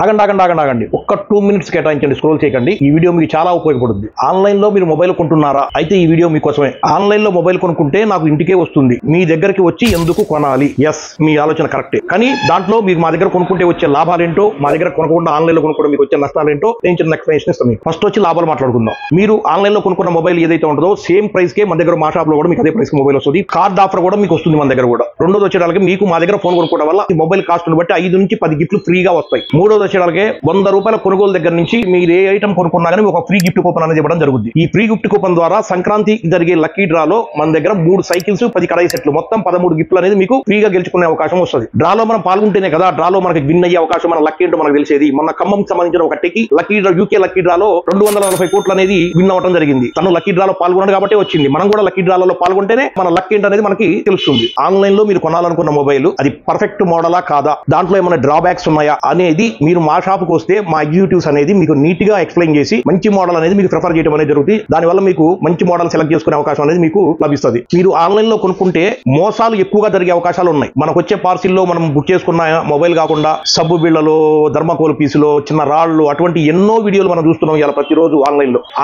ఆగండి ఒక్క 2 మినిట్స్ కేటాయించండి, స్క్రోల్ చేయకండి. ఈ వీడియో మీకు చాలా ఉపయోగపడుతుంది. ఆన్లైన్ లో మీరు మొబైల్ కొంటున్నారా? అయితే ఈ వీడియో మీకోసమే. ఆన్లైన్ లో మొబైల్ కొనుక్కుంటే నాకు ఇంటికే వస్తుంది, మీ దగ్గరికి వచ్చి ఎందుకు కొనాలి? ఎస్, మీ ఆలోచన కరెక్టే. కానీ దాంట్లో మీరు మా దగ్గర కొనుక్కుంటే వచ్చే లాభాలేంటో, మా దగ్గర కొనకుండా ఆన్లైన్ లో కొనుక్కోవడం మీకు వచ్చే నష్టాలేంటో నేను చిన్న ఎక్స్ప్లెనేషన్ ఇస్తాను. ఫస్ట్ వచ్చి లాభాలు మాట్లాడుకుందాం. మీరు ఆన్లైన్ లో కొనుక్కున్న మొబైల్ ఏదైతే ఉంటుందో సేమ్ ప్రైస్ కే మన దగ్గర మా షాప్ లో కూడా మీకు అదే ప్రైస్ మొబైల్ వస్తుంది. కార్డ్ ఆఫర్ కూడా మీకు వస్తుంది మన దగ్గర కూడా. రెండోది వచ్చేటానికి మీకు మా దగ్గర ఫోన్ కొనుక్కోవడం వల్ల ఈ మొబైల్ కాస్ట్ ను బట్టి 5 నుంచి 10 గిఫ్ట్లు ఫ్రీగా వస్తాయి. మూడోది వచ్చేటానికి 100 రూపాయల కొనుగోలు దగ్గర నుంచి మీరు ఏ ఐటమ్ కొనుక్కున్నా కానీ ఒక ఫ్రీ గిఫ్ట్ కూపన్ అనేది ఇవ్వడం జరుగుతుంది. ఈ ఫ్రీ గిఫ్ట్ కూపన్ ద్వారా సంక్రాంతి జరిగే లక్కీ డ్రాలో మన దగ్గర 3 సైకిల్స్ 10 కడాయి సెట్లు మొత్తం 13 గిఫ్ట్లు అనేది మీకు ఫ్రీగా గెలుచుకునే అవకాశం వస్తుంది. డ్రాలో మనం పాల్గొంటేనే కదా డ్రాలో మనకి విన్ అయ్యే అవకాశం, మన లక్కీ ఏంటో మనకు తెలిసేది. మన ఖమ్మంకి సంబంధించిన ఒక టెక్కి లక్కీ డ్రా యూకే లక్కీ డ్రాలో 240 కోట్లు అనేది విన్ అవ్వడం జరిగింది. తను లక్కీ డ్రాలో పాల్గొన్నాడు కాబట్టి వచ్చింది. మనం కూడా లక్కీ డ్రాలో పాల్గొంటేనే మన లక్కీ ఏంటి అనేది మనకి తెలుస్తుంది. ఆన్లైన్ లో మీరు కొనాలనుకున్న మొబైల్ అది పర్ఫెక్ట్ మోడలా కాదా, దాంట్లో ఏమైనా డ్రాబ్యాక్స్ ఉన్నాయా అనేది మీరు మా షాప్ కు వస్తే మా ఎగ్జిక్యూటివ్స్ అనేది మీకు నీట్ గా ఎక్స్ప్లెయిన్ చేసి మంచి మోడల్ అనేది మీకు ప్రిఫర్ చేయడం అనేది జరుగుతుంది. దానివల్ల మీకు మంచి మోడల్ సెలెక్ట్ చేసుకునే అవకాశం అనేది మీకు లభిస్తుంది. మీరు ఆన్లైన్ లో కొనుక్కుంటే మోసాలు ఎక్కువగా జరిగే అవకాశాలు ఉన్నాయి. మనకు వచ్చే పార్సిల్ లో మనం బుక్ చేసుకున్న మొబైల్ కాకుండా సబ్బు బిళ్ళలో, ధర్మకోల్ పీసులో, చిన్న రాళ్లు, అటువంటి ఎన్నో వీడియోలు మనం చూస్తున్నాం ఇలా ప్రతిరోజు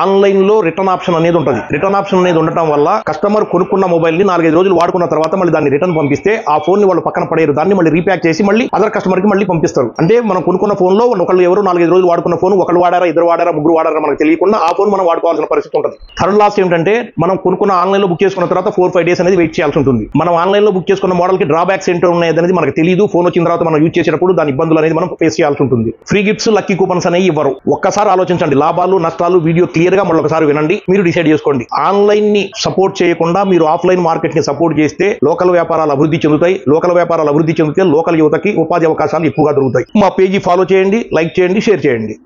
ఆన్లైన్ లో రిటర్న్ ఆప్షన్ అనేది ఉంటుంది. రిటర్న్ ఆప్షన్ అనేది ఉండటం వల్ల కస్టమర్ కొనుక్కున్న మొబైల్ ని 4-5 రోజులు వాడుకున్న తర్వాత మళ్ళీ దాన్ని రిటర్న్ పంపిస్తే ఆ ఫోన్ ని వాళ్ళు పక్కన పడేరు, దాన్ని మళ్ళీ రీప్యాక్ చేసి మళ్ళీ అదర్ కస్టమర్ కి మళ్ళీ పంపిస్తారు. అంటే మనం కొనుక్కున్న ఫోన్ లో ఒకళ్ళు ఎవరు 4-5 రోజులు వాడుకున్న ఫోన్ ఒకళ్ళు వాడారా, ఇద్దరు వాడారా, ముగ్గురు వాడారా మనకు తెలియకుండా ఆ ఫోన్ మనం వాడుకోవాల్సిన పరిస్థితి ఉంటుంది. థర్డ్ లాస్ ఏంటంటే మనం కొనుక్కున్న ఆన్లైన్ లో బుక్ చేసుకున్న తర్వాత 4-5 డేస్ అనేది వెయిట్ చేయాల్సి ఉంటుంది. మనం ఆన్లైన్ లో బుక్ చేసుకున్న మోడల్ కి డ్రాబ్యాక్స్ ఏంటో ఉన్నాయి అనేది మనకు తెలియదు. ఫోన్ వచ్చిన తర్వాత మనం యూజ్ చేసేటప్పుడు దాని ఇబ్బందులు అనేది మనం ఫేస్ చేయాల్సి ఉంటుంది. ఫ్రీ గిఫ్ట్స్, లక్కీ కూపన్స్ అనేవి ఇవ్వరు. ఒక్కసారి ఆలోచించండి, లాభాలు నష్టాలు వీడియో క్లియర్ గా మళ్ళొకసారి వినండి, మీరు డిసైడ్ చేసుకోండి. ఆన్లైన్ ని సపోర్ట్ చేయకుండా మీరు ఆఫ్లైన్ మార్కెట్ ని సపోర్ట్ చేస్తే లోకల్ వ్యాపారాలు అభివృద్ధి చెందుతాయి. లోకల్ వ్యాపారాలు అభివృద్ధి చెందితే లోకల్ యువతకి ఉపాధి అవకాశాలు ఎక్కువగా దొరుకుతాయి. మా పేజీ ఫాలో చేయండి, లైక్ చేయండి, షేర్ చేయండి.